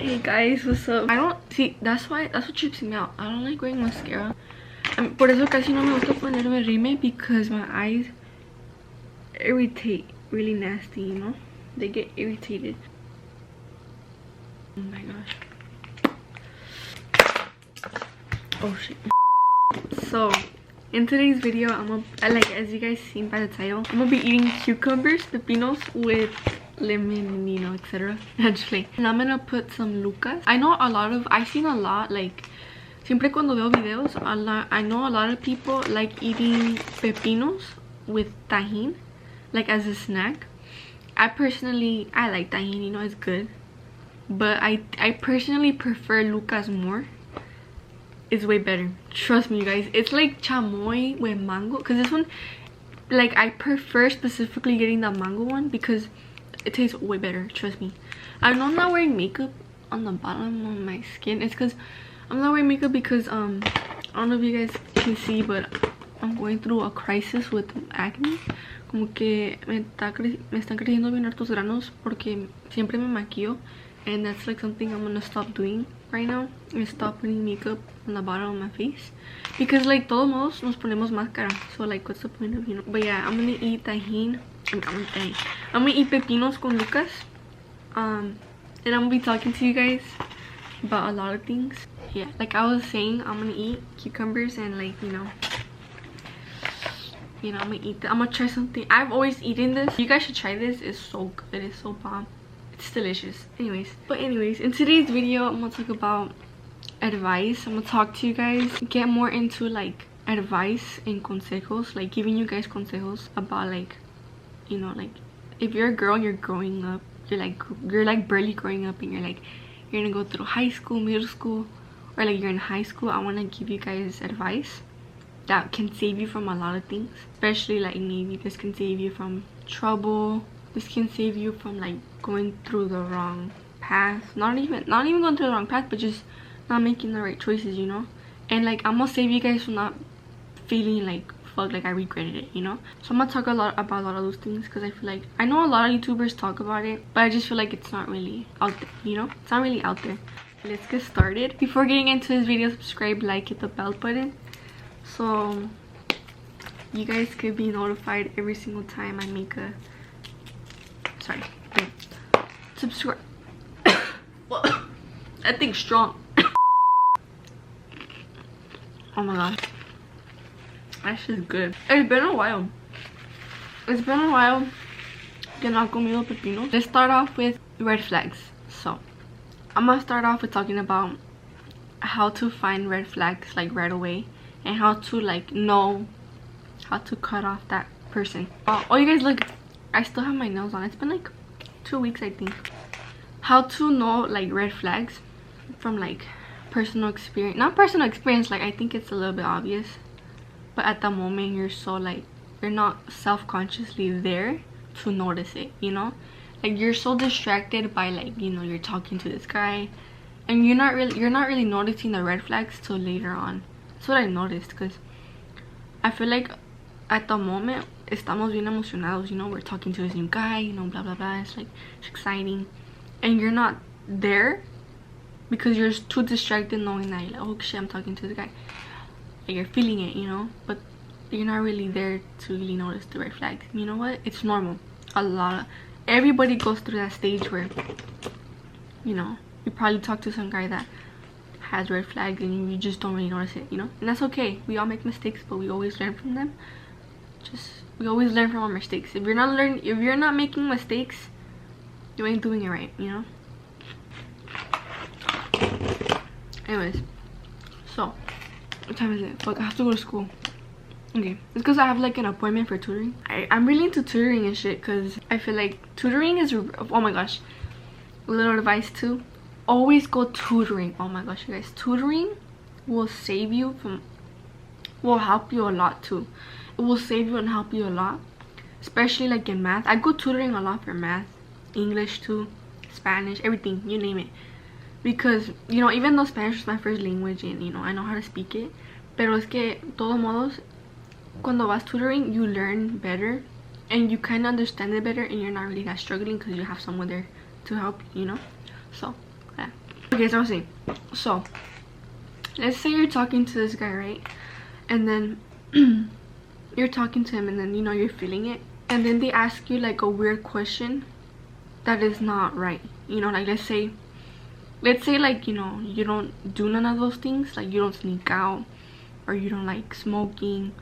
Hey guys, what's up? I don't see, that's what trips me out. I don't like wearing mascara. Por eso casi no me gusta ponerme rime, because my eyes irritate really nasty, you know? They get irritated. Oh my gosh. Oh shit. So in today's video, like as you guys seen by the title, I'm gonna be eating cucumbers, pepinos with lemon, you know, etc. Actually, and I'm gonna put some Lucas. I've seen a lot, like siempre cuando veo videos, I know a lot of people like eating pepinos with tajín, like as a snack. I like tajín, you know, it's good, but I personally prefer Lucas more. It's way better, trust me, you guys. It's like chamoy with mango, because this one, like, I prefer specifically getting the mango one because it tastes way better, trust me. I know I'm not wearing makeup on the bottom of my skin. It's because I'm not wearing makeup because I don't know if you guys can see, but I'm going through a crisis with acne. Como que me están creciendo bien hartos granos porque siempre me maquillo, and that's like something I'm gonna stop doing right now, and stop putting makeup on the bottom of my face, because like todos modos nos ponemos máscara, so like what's the point of, you know? But yeah, I'm gonna eat tajín. I'm gonna eat pepinos con Lucas, and I'm gonna be talking to you guys about a lot of things. Yeah, like I was saying, I'm gonna eat cucumbers and, like, you know, I'm gonna eat I'm gonna try something. I've always eaten this. You guys should try this. It's so good. It's so bomb. It's delicious. Anyways, in today's video, I'm gonna talk about advice. I'm gonna talk to you guys, get more into like advice and consejos, like giving you guys consejos about, like, you know, like if you're a girl and you're growing up, you're like barely growing up, and you're gonna go through high school, middle school, or like you're in high school. I want to give you guys advice that can save you from a lot of things, especially like maybe this can save you from trouble. This can save you from like going through the wrong path, not even going through the wrong path, but just not making the right choices, you know. And like I'm gonna save you guys from not feeling like fuck, like I regretted it, you know. So I'm gonna talk about a lot of those things, because I feel like I know a lot of YouTubers talk about it, but I just feel like it's not really out there, you know. It's not really out there. Let's get started. Before getting into this video, subscribe, like, hit the bell button, so you guys could be notified every single time I make a subscribe. That thing's strong. Oh my god, that shit's good. It's been a while que no comido pepino. Let's start off with red flags. So I'm gonna start off with talking about how to find red flags like right away, and how to like know how to cut off that person. Oh, you guys, look, I still have my nails on. It's been like 2 weeks, I think. How to know like red flags from like personal experience. Not personal experience, like I think it's a little bit obvious, but at the moment you're so like, you're not self-consciously there to notice it, you know. Like you're so distracted by, like, you know, you're talking to this guy, and you're not really noticing the red flags till later on. That's what I noticed, because I feel like at the moment estamos bien emocionados, you know, we're talking to this new guy, you know, blah blah blah, it's like, it's exciting, and you're not there because you're too distracted knowing that you're like, oh shit, I'm talking to the guy. Like you're feeling it, you know, but you're not really there to really notice the red flags. You know what, it's normal. Everybody goes through that stage where, you know, you probably talk to some guy that has red flags and you just don't really notice it, you know. And that's okay. We all make mistakes, but we always learn from them. We always learn from our mistakes. If you're not making mistakes, you ain't doing it right, you know. Anyways, so what time is it? Fuck, I have to go to school. Okay, it's because I have like an appointment for tutoring. I'm really into tutoring and shit, because I feel like tutoring is, oh my gosh, a little advice too, always go tutoring. Oh my gosh, you guys, tutoring will save you from, will help you a lot too. It will save you and help you a lot, especially like in math. I go tutoring a lot for math, English too, Spanish, everything, you name it. Because, you know, even though Spanish is my first language and, you know, I know how to speak it, pero es que, todos modos, cuando vas tutoring, you learn better, and you kind of understand it better, and you're not really that struggling because you have someone there to help, you know. So yeah, Okay, so I was saying, so let's say you're talking to this guy, right? And then you're talking to him, and then, you know, you're feeling it, and then they ask you like a weird question that is not right. You know, like let's say like, you know, you don't do none of those things, like you don't sneak out, or you don't like smoking,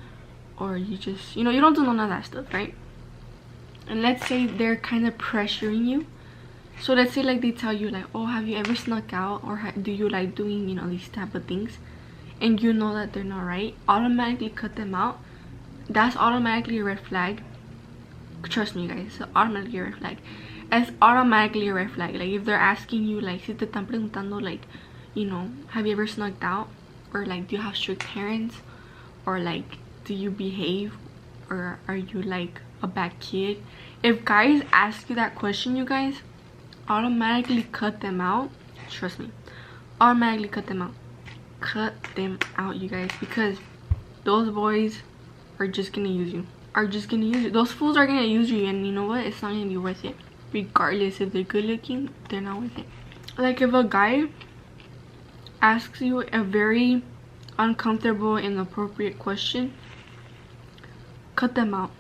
or you just, you know, you don't do none of that stuff, right? And let's say they're kind of pressuring you. So let's say like they tell you like, oh, have you ever snuck out, or do you like doing, you know, these type of things, and you know that they're not right. Automatically cut them out. That's automatically a red flag. Trust me, guys, it's automatically a red flag. It's automatically a red flag. Like if they're asking you like, si te están preguntando like, you know, have you ever snuck out, or like do you have strict parents, or like do you behave, or are you like a bad kid? If guys ask you that question, you guys, automatically cut them out. Trust me, automatically cut them out. Cut them out, you guys, because those boys are just gonna use you. Those fools are gonna use you, and you know what, it's not gonna be worth it. Regardless if they're good looking, they're not worth it. Like if a guy asks you a very uncomfortable, inappropriate question, cut them out.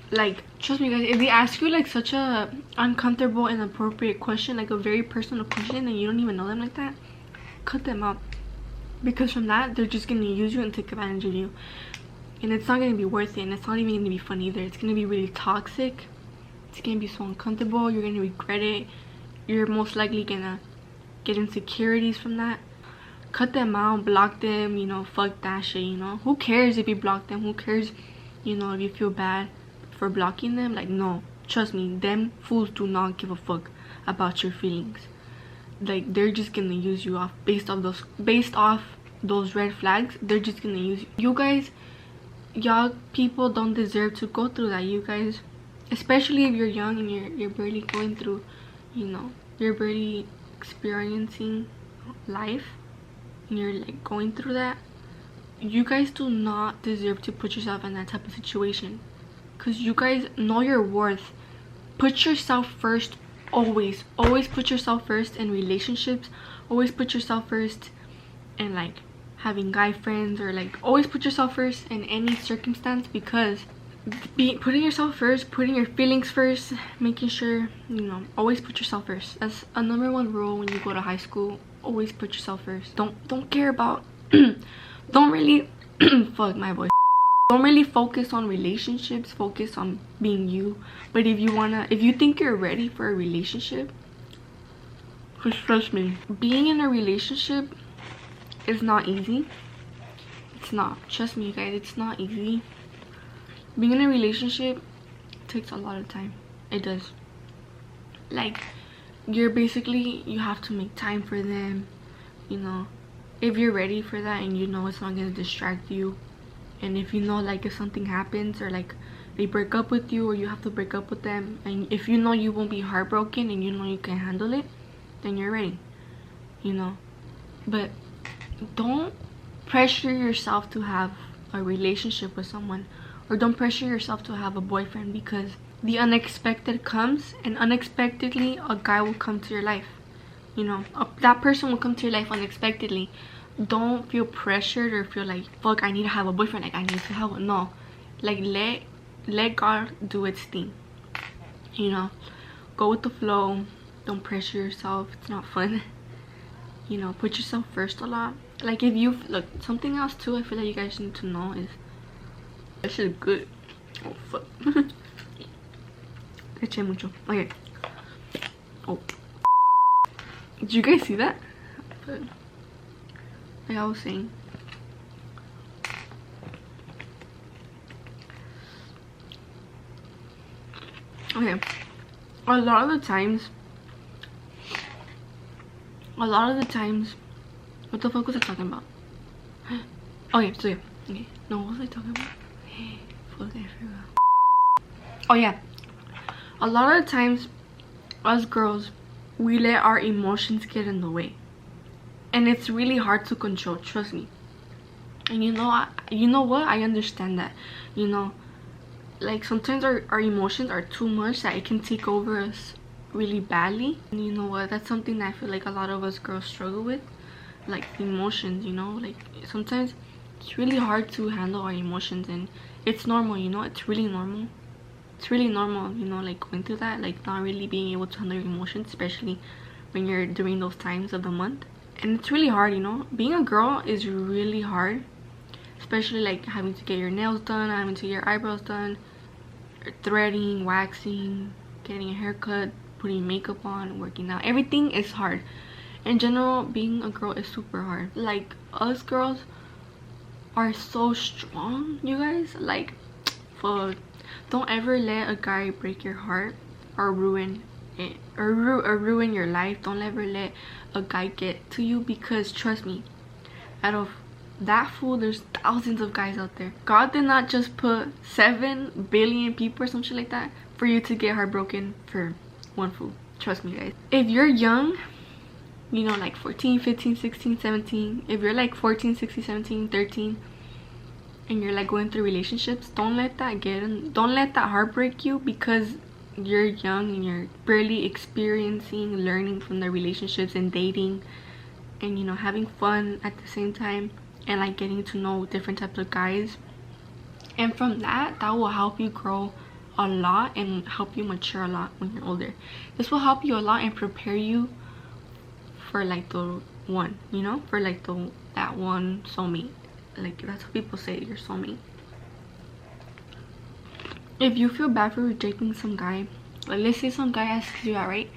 Like, trust me, guys, if they ask you like such a uncomfortable, inappropriate question, like a very personal question, and you don't even know them like that, cut them out. Because from that, they're just gonna use you and take advantage of you, and it's not gonna be worth it, and it's not even gonna be fun either. It's gonna be really toxic. It's gonna be so uncomfortable. You're gonna regret it. You're most likely gonna get insecurities from that. Cut them out, block them, you know, fuck that shit, you know. Who cares if you block them? Who cares, you know, if you feel bad for blocking them? Like, no, trust me, them fools do not give a fuck about your feelings. Like, they're just gonna use you off based off those red flags. They're just gonna use you. You guys, y'all people don't deserve to go through that, you guys. Especially if you're young and you're barely going through, you know, you're barely experiencing life, and you're like going through that. You guys do not deserve to put yourself in that type of situation, because you guys know your worth. Put yourself first. Always put yourself first in relationships. Always put yourself first in like having guy friends, or like always put yourself first in any circumstance, because putting yourself first, putting your feelings first, making sure, you know, always put yourself first. That's a #1 rule when you go to high school. Always put yourself first. Don't care about don't really fuck my voice. Don't really focus on relationships. Focus on being you. But if you think you're ready for a relationship, just trust me, being in a relationship is not easy. It's not. Trust me, guys, it's not easy. Being in a relationship takes a lot of time. It does. Like, you have to make time for them, you know. If you're ready for that, and you know it's not gonna distract you, and if you know like if something happens, or like they break up with you, or you have to break up with them, and if you know you won't be heartbroken, and you know you can handle it, then you're ready, you know. But don't pressure yourself to have a relationship with someone, or don't pressure yourself to have a boyfriend, because the unexpected comes, and unexpectedly a guy will come to your life, you know. That person will come to your life unexpectedly. Don't feel pressured or feel like, fuck, I need to have a boyfriend, like I need to have one. No, like let God do its thing, you know. Go with the flow. Don't pressure yourself. It's not fun, you know. Put yourself first a lot. Like, if you look, something else too I feel like you guys need to know is, that shit is good. Oh fuck. Eché mucho. Okay. Oh, did you guys see that? But like I was saying, okay, a lot of the times, what the fuck was I talking about? Okay, so yeah, okay, no, what was I talking about? Fuck, I forgot. Oh yeah, a lot of the times, us girls, we let our emotions get in the way, and it's really hard to control, trust me. And you know what, I understand that, you know, like sometimes our emotions are too much, that it can take over us really badly. And you know what, that's something that I feel like a lot of us girls struggle with, like emotions, you know. Like sometimes it's really hard to handle our emotions, and it's normal, you know. It's really normal. It's really normal, you know, like going through that, like not really being able to handle your emotions, especially when you're during those times of the month. And it's really hard, you know. Being a girl is really hard, especially like having to get your nails done, having to get your eyebrows done, threading, waxing, getting a haircut, putting makeup on, working out. Everything is hard. In general, being a girl is super hard. Like, us girls are so strong, you guys. Like, fuck. Don't ever let a guy break your heart or ruin it, or ruin your life. Don't ever let a guy get to you, because trust me, out of that fool, there's thousands of guys out there. God did not just put 7 billion people or some shit like that for you to get heartbroken for one fool. Trust me, guys. If you're young, you know, like 14, 15, 16, 17, if you're like 14, 16, 17, 13, and you're like going through relationships, don't let that heartbreak you, because you're young and you're barely experiencing, learning from the relationships and dating, and you know, having fun at the same time, and like getting to know different types of guys. And from that will help you grow a lot and help you mature a lot when you're older. This will help you a lot and prepare you for like the one, you know, for like that one soulmate. Like, that's what people say, your soulmate. If you feel bad for rejecting some guy, like let's say some guy asks you out, right,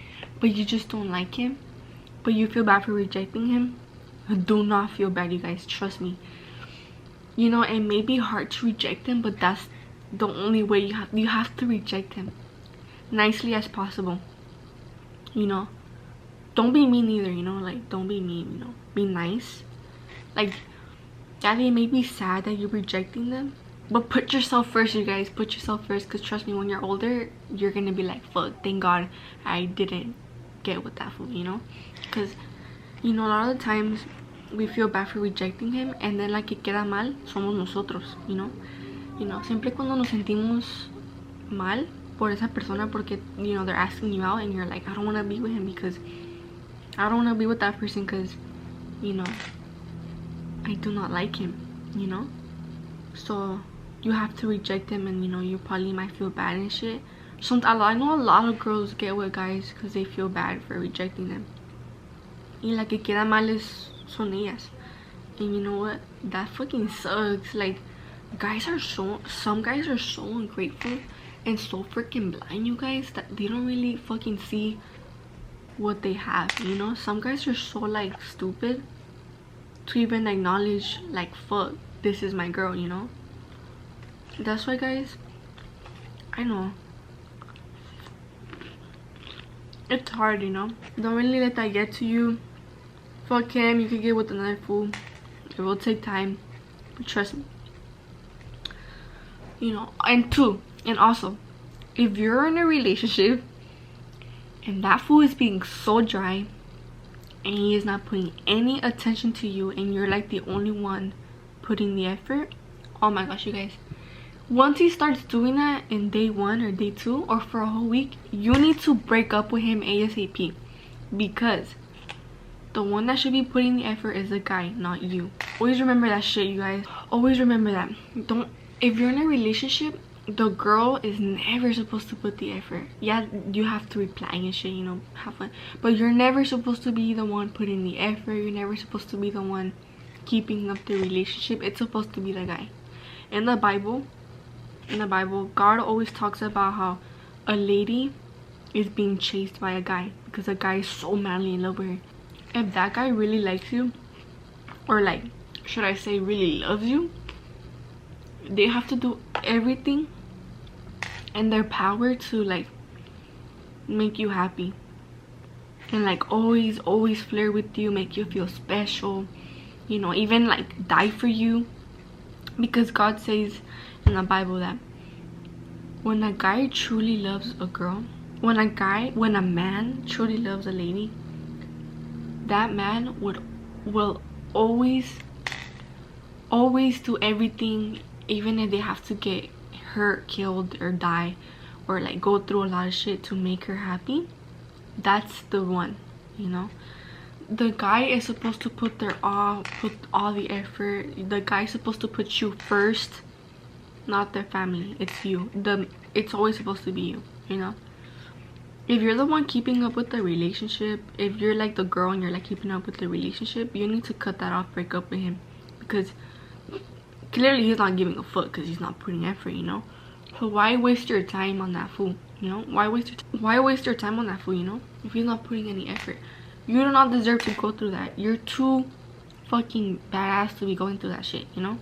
but you just don't like him, but you feel bad for rejecting him, do not feel bad, you guys. Trust me. You know, it may be hard to reject him, but that's the only way. You have to reject him nicely as possible, you know. Don't be mean either, you know. Like, don't be mean, you know. Be nice. Like, yeah, they may be sad that you're rejecting them, but put yourself first, you guys. Put yourself first, because trust me, when you're older, you're gonna be like, fuck, thank God I didn't get with that fool, you know. Because, you know, a lot of the times we feel bad for rejecting him, and then la que queda mal somos nosotros, you know. You know, siempre cuando nos sentimos mal por esa persona, porque, you know, they're asking you out and you're like, I don't want to be with him because I don't want to be with that person because, you know, I do not like him, you know. So you have to reject him, and you know, you probably might feel bad and shit. I know a lot of girls get with guys because they feel bad for rejecting them, y la que queda mal son ellas. And you know what, that fucking sucks. Like, some guys are so ungrateful and so freaking blind, you guys, that they don't really fucking see what they have, you know. Some guys are so like stupid to even acknowledge, like, fuck, this is my girl, you know. That's why, guys, I know it's hard, you know. Don't really let that get to you. Fuck him, you could get with another fool. It will take time, but trust me, you know. And also, if you're in a relationship and that fool is being so dry and he is not putting any attention to you, and you're like the only one putting the effort, oh my gosh, you guys, once he starts doing that in day 1 or day 2 or for a whole week, you need to break up with him ASAP, because the one that should be putting the effort is the guy, not you. Always remember that shit, you guys. Always remember that. If you're in a relationship, the girl is never supposed to put the effort. Yeah, you have to reply and shit, you know, have fun, but you're never supposed to be the one putting the effort. You're never supposed to be the one keeping up the relationship. It's supposed to be the guy. In the Bible, God always talks about how a lady is being chased by a guy because a guy is so madly in love with her. If that guy really likes you, or like, should I say really loves you, they have to do everything in their power to like make you happy, and like always flirt with you, make you feel special, you know, even like die for you. Because God says in the Bible that when a guy truly loves a girl, when a man truly loves a lady, that man will always do everything, even if they have to get hurt, killed, or die, or like go through a lot of shit to make her happy. that's the one, you know. The guy is supposed to put all the effort. The guy is supposed to put you first, not their family. It's you. It's always supposed to be you, you know. If you're the one keeping up with the relationship, if you're like the girl and you're like keeping up with the relationship, you need to cut that off, break up with him, because clearly he's not giving a fuck, because he's not putting effort, you know. So why waste your time on that fool, you know? Why waste your time on that fool, you know, if he's not putting any effort? You do not deserve to go through that. You're too fucking badass to be going through that shit, you know.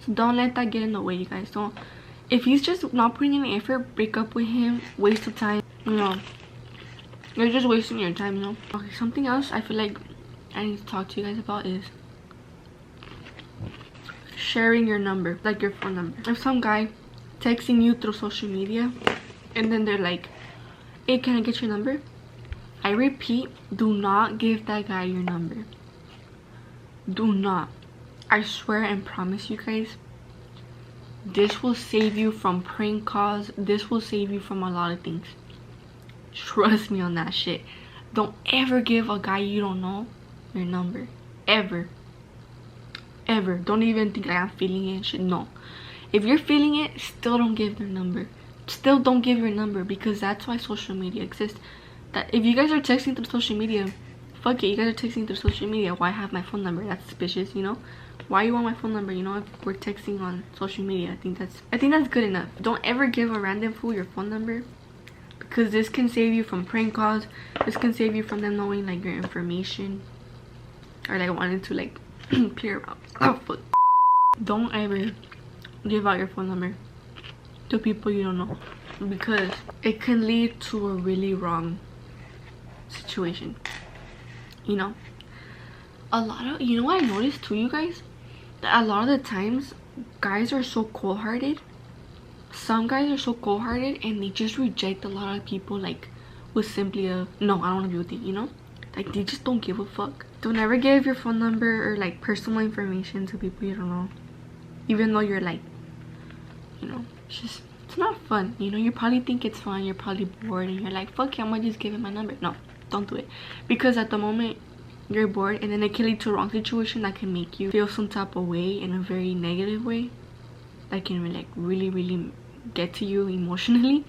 So don't let that get in the way, you guys. Don't. If he's just not putting any effort, break up with him. Waste of time, you know. You're just wasting your time, you know. Okay, something else I feel like I need to talk to you guys about is sharing your number, like your phone number. If some guy texting you through social media and then they're like, hey, can I get your number? I repeat, do not give that guy your number. Do not. I swear and promise you guys, this will save you from prank calls. This will save you from a lot of things. Trust me on that shit. Don't ever give a guy you don't know your number. Ever. Ever. Don't even think like I'm feeling it and shit. No. If you're feeling it, still don't give their number. Still don't give your number, because that's why social media exists. That if you guys are texting through social media, fuck it, you guys are texting through social media. Why have my phone number? That's suspicious, you know. Why you want my phone number, you know, if we're texting on social media? I think that's good enough. Don't ever give a random fool your phone number, because this can save you from prank calls. This can save you from them knowing like your information, or like wanting to like clear out. Oh fuck. Don't ever give out your phone number to people you don't know, because it can lead to a really wrong situation, you know. You know what I noticed too, you guys, that a lot of the times guys are so cold-hearted. Some guys are so cold-hearted and they just reject a lot of people like with simply a no, I don't want to be with you, you know. Like they just don't give a fuck. Don't ever give your phone number or like personal information to people you don't know, even though you're like, you know, it's not fun, you know. You probably think it's fun, you're probably bored, and you're like, fuck it, I'm gonna just give him my number. No, don't do it, because at the moment you're bored, and then it can lead to a wrong situation that can make you feel some type of way in a very negative way, that can like really get to you emotionally.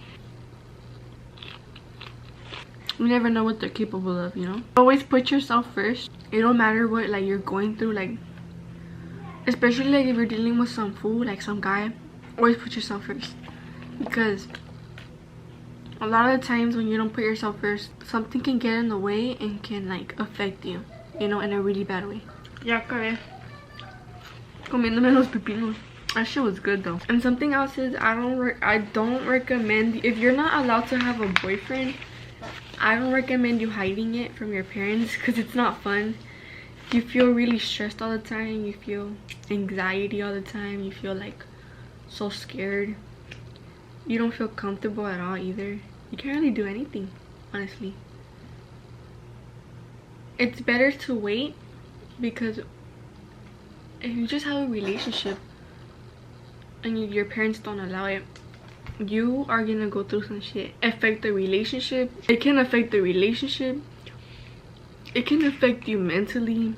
You never know what they're capable of, you know. Always put yourself first. It don't matter what like you're going through, like especially like if you're dealing with some fool, like some guy. Always put yourself first, because a lot of the times when you don't put yourself first, something can get in the way and can like affect you, you know, in a really bad way. Ya acabé comiéndome los pepinos. That shit was good though. And something else is, I don't recommend, if you're not allowed to have a boyfriend, I don't recommend you hiding it from your parents, because it's not fun. You feel really stressed all the time, you feel anxiety all the time, you feel like so scared. You don't feel comfortable at all either. You can't really do anything, honestly. It's better to wait, because if you just have a relationship and your parents don't allow it, you are gonna go through some shit. Affect the relationship. It can affect the relationship. It can affect you mentally,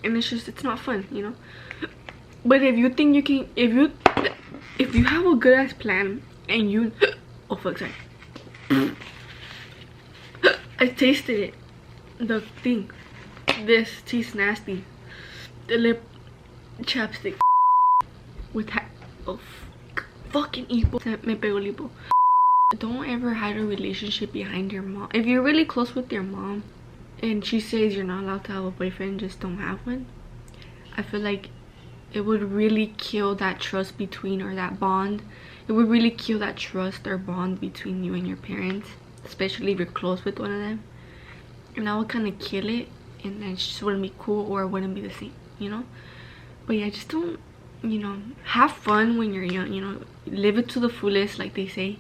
and it's not fun, you know. But if you think you can, if you have a good ass plan and you oh fuck, sorry. I tasted it. The thing. This tastes nasty. The lip chapstick with oh fucking hipo. Me pegó el hipo. Don't ever hide a relationship behind your mom. If you're really close with your mom and she says you're not allowed to have a boyfriend, just don't have one. I feel like it would really kill that trust between, or that bond. It would really kill that trust or bond between you and your parents, especially if you're close with one of them. And that would kind of kill it, and then it just wouldn't be cool, or it wouldn't be the same, you know. But yeah, just don't, you know, have fun when you're young, you know. Live it to the fullest, like they say.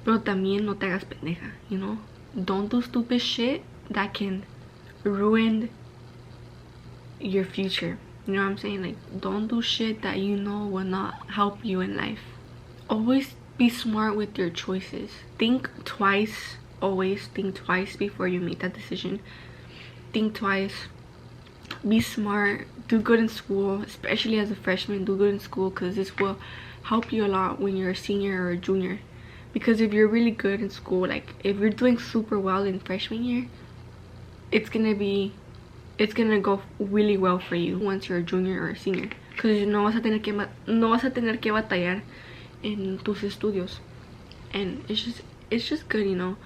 Pero también no te hagas pendeja, you know. Don't do stupid shit that can ruin your future. You know what I'm saying? Like, don't do shit that you know will not help you in life. Always be smart with your choices. Think twice always think twice before you make that decision. Think twice, be smart, do good in school, especially as a freshman. Do good in school because this will help you a lot when you're a senior or a junior. Because if you're really good in school, like if you're doing super well in freshman year, it's gonna go really well for you once you're a junior or a senior, because no vas a tener que batallar en tus estudios. And it's just good, you know.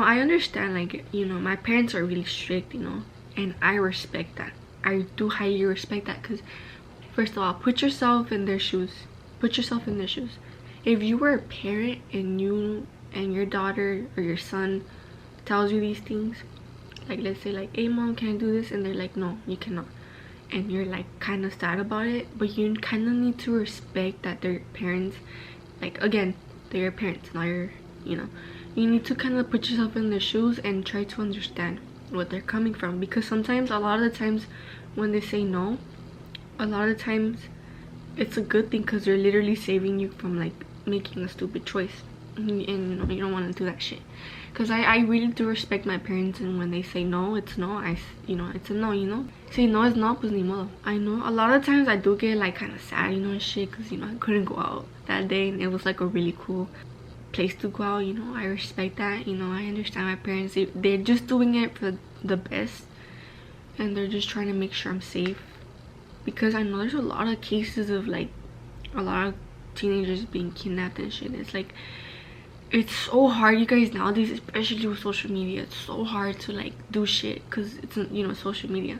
I understand, like, my parents are really strict, and I respect that. I do highly respect that, because first of all, put yourself in their shoes. If you were a parent and you and your daughter or your son tells you these things, like, let's say like, hey mom, can I do this? And they're like, no, you cannot. And you're like kind of sad about it, but you kind of need to respect that their parents, like, again, they're your parents, not your, you need to kind of put yourself in their shoes and try to understand what they're coming from. Because sometimes, a lot of the times when they say no, a lot of the times it's a good thing, because they're literally saving you from like making a stupid choice. And you don't want to do that shit. Because I really do respect my parents, and when they say no, it's no. It's a no, say no is no, pues ni modo. I know a lot of times I do get like kind of sad, and shit, because I couldn't go out that day, and it was like a really cool place to go out. I respect that. I understand my parents, they're just doing it for the best, and they're just trying to make sure I'm safe. Because I know there's a lot of cases of like a lot of teenagers being kidnapped and shit. It's like, it's so hard, you guys, nowadays, especially with social media. It's so hard to like do shit, because it's social media.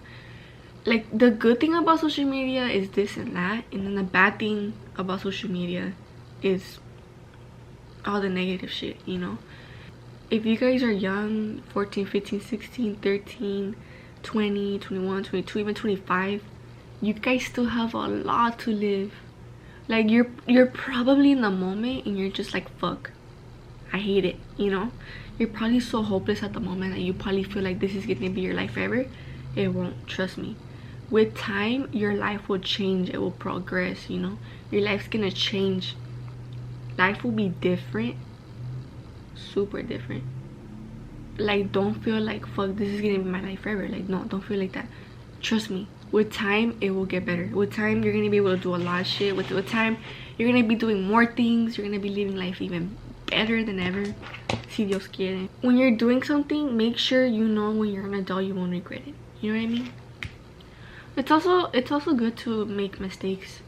Like, the good thing about social media is this and that, and then the bad thing about social media is all the negative shit. If you guys are young, 14, 15, 16, 13, 20, 21, 22, even 25, you guys still have a lot to live. Like, you're probably in the moment and you're just like, fuck, I hate it. You're probably so hopeless at the moment that you probably feel like this is gonna be your life forever. It won't, trust me. With time, your life will change, it will progress. Your life's gonna change. Life will be different, super different. Like, don't feel like, fuck, this is gonna be my life forever. Like, no, don't feel like that. Trust me, with time it will get better. With time you're gonna be able to do a lot of shit. With time you're gonna be doing more things. You're gonna be living life even better than ever, si Dios quiere. When you're doing something, make sure when you're an adult you won't regret it. You know what I mean? It's also good to make mistakes.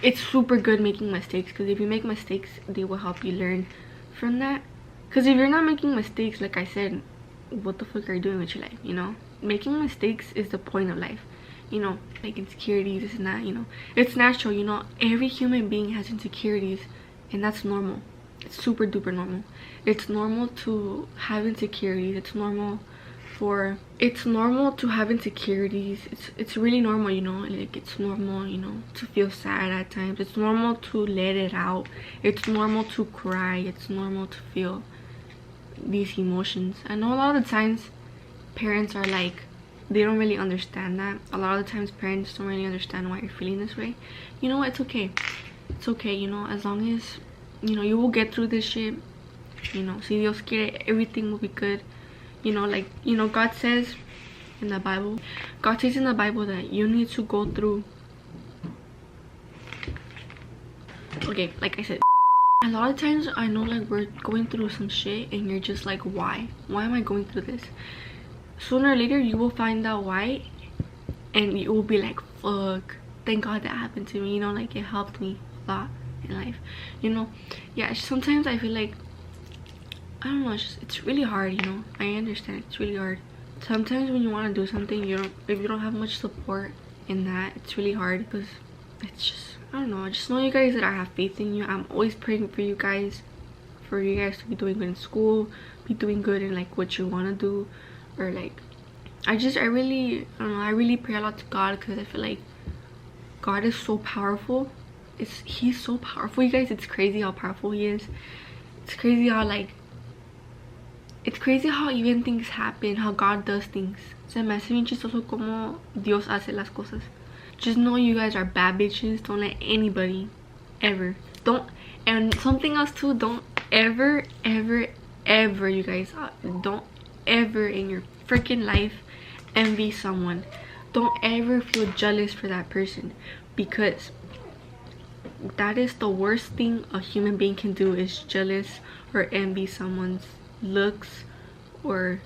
It's super good making mistakes, because if you make mistakes, they will help you learn from that. Because if you're not making mistakes, like I said, what the fuck are you doing with your life? Making mistakes is the point of life. Like insecurities, this and that. It's natural. Every human being has insecurities, and that's normal. It's super duper normal. It's normal to have insecurities. It's normal to have insecurities. It's really normal. Like, it's normal to feel sad at times. It's normal to let it out. It's normal to cry. It's normal to feel these emotions. I know a lot of the times parents are like, they don't really understand that. A lot of the times parents don't really understand why you're feeling this way. It's okay. It's okay. As long as you will get through this shit. Si Dios quiere, everything will be good. Like, God says in the Bible, that you need to go through, okay, like I said, a lot of times I know, like, we're going through some shit and you're just like, why am I going through this? Sooner or later you will find out why, and you will be like, fuck, thank God that happened to me. Like, it helped me a lot in life. Yeah, sometimes I feel like, I don't know, it's really hard. I understand, it's really hard. Sometimes when you want to do something, if you don't have much support in that, it's really hard, because it's just, I don't know. I just know, you guys, that I have faith in you. I'm always praying for you guys to be doing good in school, be doing good in like what you want to do, or like, I really pray a lot to God, because I feel like God is so powerful. He's so powerful, you guys. It's crazy how powerful he is. It's crazy how even things happen, how God does things. Se me hace bien chistoso como Dios hace las cosas. Just know you guys are bad bitches. Don't let anybody ever, and something else too, don't ever ever, you guys, don't ever in your freaking life envy someone. Don't ever feel jealous for that person, because that is the worst thing a human being can do, is jealous or envy someone's looks or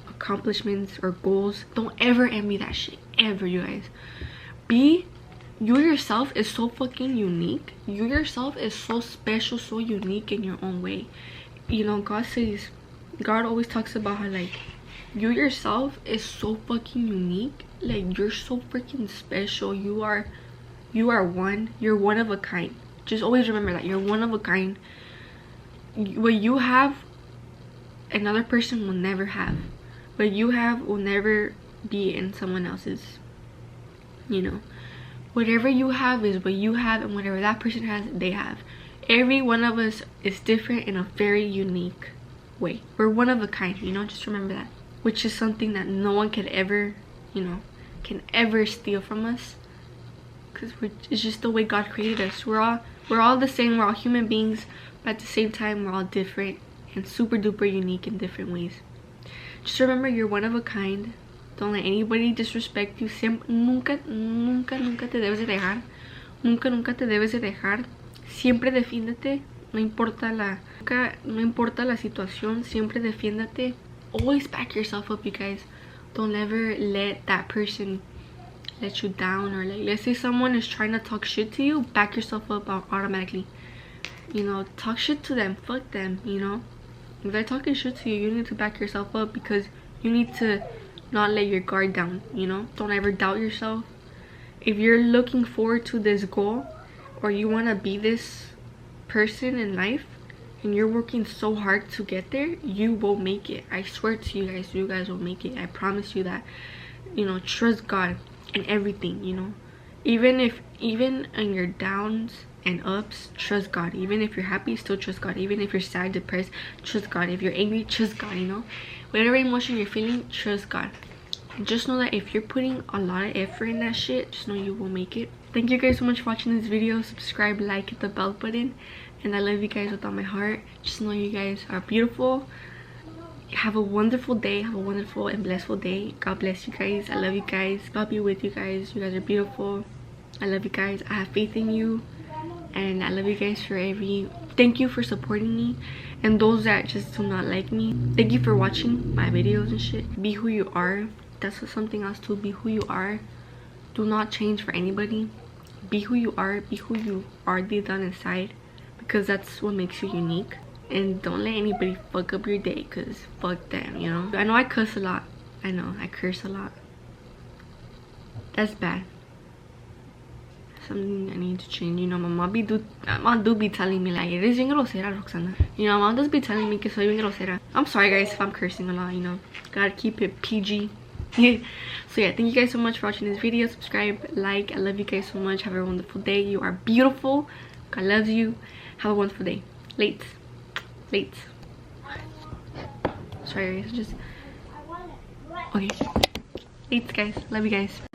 accomplishments or goals. Don't ever envy that shit, ever, you guys. You yourself is so fucking unique. You yourself is so special, so unique in your own way. You know, God always talks about how, like, you yourself is so fucking unique. Like, you're so freaking special. You are one. You're one of a kind. Just always remember that. You're one of a kind. What you have, another person will never have. What you have will never be in someone else's. You know, whatever you have is what you have, and whatever that person has, they have. Every one of us is different in a very unique way. We're one of a kind, you know, just remember that. Which is something that no one can ever, you know, can ever steal from us, because it's just the way God created us. We're all the same. We're all human beings, but at the same time we're all different and super duper unique in different ways. Just remember, you're one of a kind. Don't let anybody disrespect you. Nunca te debes de dejar. Nunca te debes de dejar. Siempre defiéndete. No importa la situación. Siempre defiéndete. Always back yourself up, you guys. Don't ever let that person let you down, or like, let's say someone is trying to talk shit to you, back yourself up automatically. You know, talk shit to them, fuck them, you know. If they're talking shit to you, you need to back yourself up, because you need to not let your guard down, you know. Don't ever doubt yourself. If you're looking forward to this goal, or you want to be this person in life, and you're working so hard to get there, you will make it. I swear to you guys will make it. I promise you that. You know, trust God in everything, you know. Even in your downs and ups, trust God. Even if you're happy, still trust God. Even if you're sad, depressed, trust God. If you're angry, trust God, you know. Whatever emotion you're feeling, trust God. Just know that if you're putting a lot of effort in that shit, just know you will make it. Thank you guys so much for watching this video. Subscribe, like, hit the bell button, and I love you guys with all my heart. Just know you guys are beautiful. Have a wonderful day. Have a wonderful and blissful day. God bless you guys. I love you guys. God be with you guys. You guys are beautiful. I love you guys. I have faith in you, and I love you guys for thank you for supporting me. And those that just do not like me, thank you for watching my videos and shit. Be who you are. That's something else too. Be who you are. Do not change for anybody. Be who you are. Be who you are deep down inside, because that's what makes you unique. And don't let anybody fuck up your day, because fuck them, you know. I know I cuss a lot. I know I curse a lot. That's bad. Something I need to change. You know, my mom do be telling me, like, eres bien grosera, Roxana. You know, my mom does be telling me que soy bien grosera. I'm sorry guys if I'm cursing a lot, you know. Gotta keep it PG. So yeah, thank you guys so much for watching this video. Subscribe, like. I love you guys so much. Have a wonderful day. You are beautiful. God loves you. Have a wonderful day. Late. Sorry guys, just okay. Late guys. Love you guys.